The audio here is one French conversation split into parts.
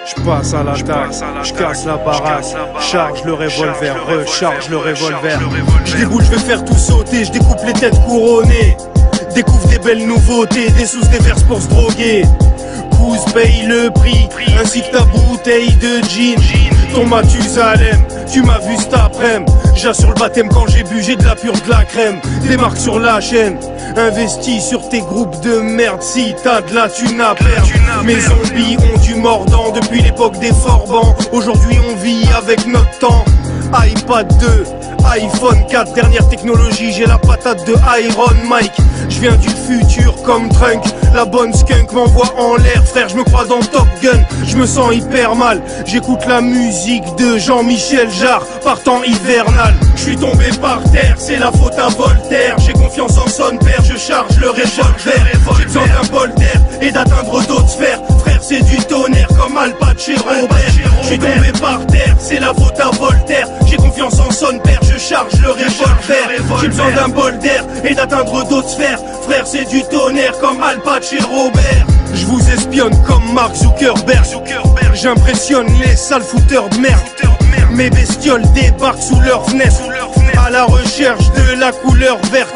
Je passe à l'attaque, je casse la baraque, charge le revolver, recharge le revolver. Je déboule, je vais faire tout sauter, je découpe les têtes couronnées. Découvre des belles nouveautés, des sous, des verses pour se droguer. Cousse paye le prix, ainsi que ta bouteille de gin. Ton Mathusalem, tu m'as vu cet après-midi. J'assure le baptême quand j'ai bu, j'ai de la pure, de la crème. Des marques sur la chaîne, investis sur tes groupes de merde. Si t'as de la thune à perdre. Mes zombies ont du mordant depuis l'époque des Forbans. Aujourd'hui on vit avec notre temps. iPad 2, iPhone 4, dernière technologie, j'ai la patate de Iron Mike. Je viens du futur comme Trunk, la bonne skunk m'envoie en l'air. Frère, je me crois dans Top Gun, je me sens hyper mal. J'écoute la musique de Jean-Michel Jarre, partant hivernal. Je suis tombé par terre, c'est la faute à Voltaire. J'ai confiance en son père, je charge le revolver. J'ai besoin d'un bol d'air et d'atteindre d'autres sphères. Frère, c'est du tonnerre comme Al Pacino. Je suis tombé par terre, c'est la faute à Voltaire. J'ai confiance en son père, je charge le revolver. J'ai besoin d'un bol d'air et d'atteindre d'autres sphères. Frère, c'est du tonnerre comme Al Pacino. Je vous espionne comme Mark Zuckerberg. J'impressionne les sales fouteurs de merde. Mes bestioles débarquent sous leur fenêtre, à la recherche de la couleur verte.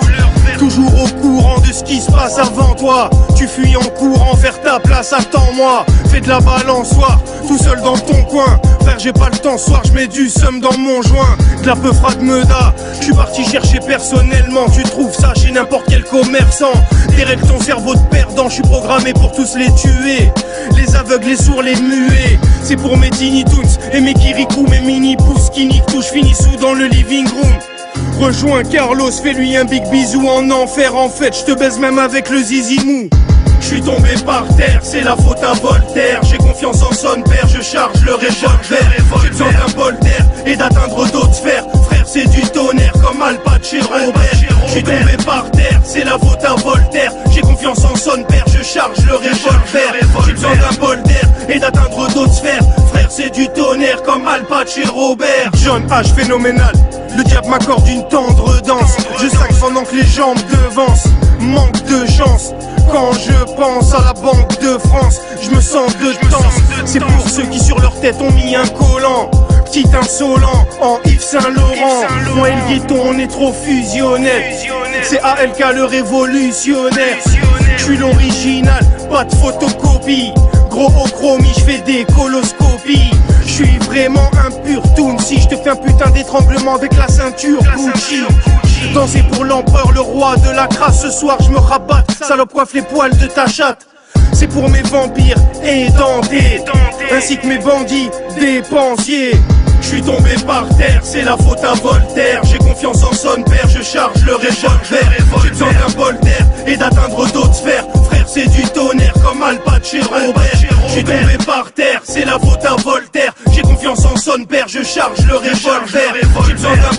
Toujours au courant de ce qui se passe avant toi. Tu fuis en courant vers ta place, attends-moi. Fais de la balançoire, tout seul dans ton coin. Frère, j'ai pas le temps ce soir, je mets du seum dans mon joint. De la peu frade me da, je suis parti chercher personnellement. Tu trouves ça chez n'importe quel commerçant. Dérègle ton cerveau de perdant, je suis programmé pour tous les tuer. Les aveugles, les sourds, les muets. C'est pour mes Tiny Toons et mes Kirikou, mes mini-pouces qui niquent tout. J'finis sous dans le living room. Rejoins Carlos, fais-lui un big bisou en enfer. En fait, je te baise même avec le zizi mou. Je suis tombé par terre, c'est la faute à Voltaire. J'ai confiance en son père, je charge le revolver. J'ai besoin d'un bol d'air et d'atteindre d'autres sphères. Frère, c'est du tonnerre comme Al Pacino. Je suis tombé par terre, c'est la faute à Voltaire. J'ai confiance en son père, je charge le revolver. J'ai besoin d'un bol d'air et d'atteindre d'autres sphères. Frère, c'est du tonnerre comme Al Pacino. John H phénoménal, le diable m'accorde une tendre danse. Je sac pendant que les jambes devancent. Manque de chance. Quand je pense à la Banque de France, je me sens de danse. C'est pour ceux qui sur leur tête ont mis un collant. Petit insolent en Yves Saint-Laurent. Moi et le ghetto on est trop fusionnels. C'est ALK le révolutionnaire. Je suis l'original, pas de photocopie. Gros au chromie, je fais des coloscopies. Je suis vraiment un pur toon. Si je te fais un putain d'étranglement avec la ceinture Gucci. Danser pour l'empereur, le roi de la crasse. Ce soir je me rabatte, salope coiffe les poils de ta chatte. C'est pour mes vampires édentés, ainsi que mes bandits dépensiers. Je suis tombé par terre, c'est la faute à Voltaire. J'ai confiance en son père, je charge le revolver. J'ai besoin d'un bol d'air et d'atteindre d'autres sphères. Frère, c'est du tonnerre comme Al Pacino. Je suis tombé par terre, c'est la faute à Voltaire. J'ai confiance en son père, je charge le revolver. J'ai besoin d'un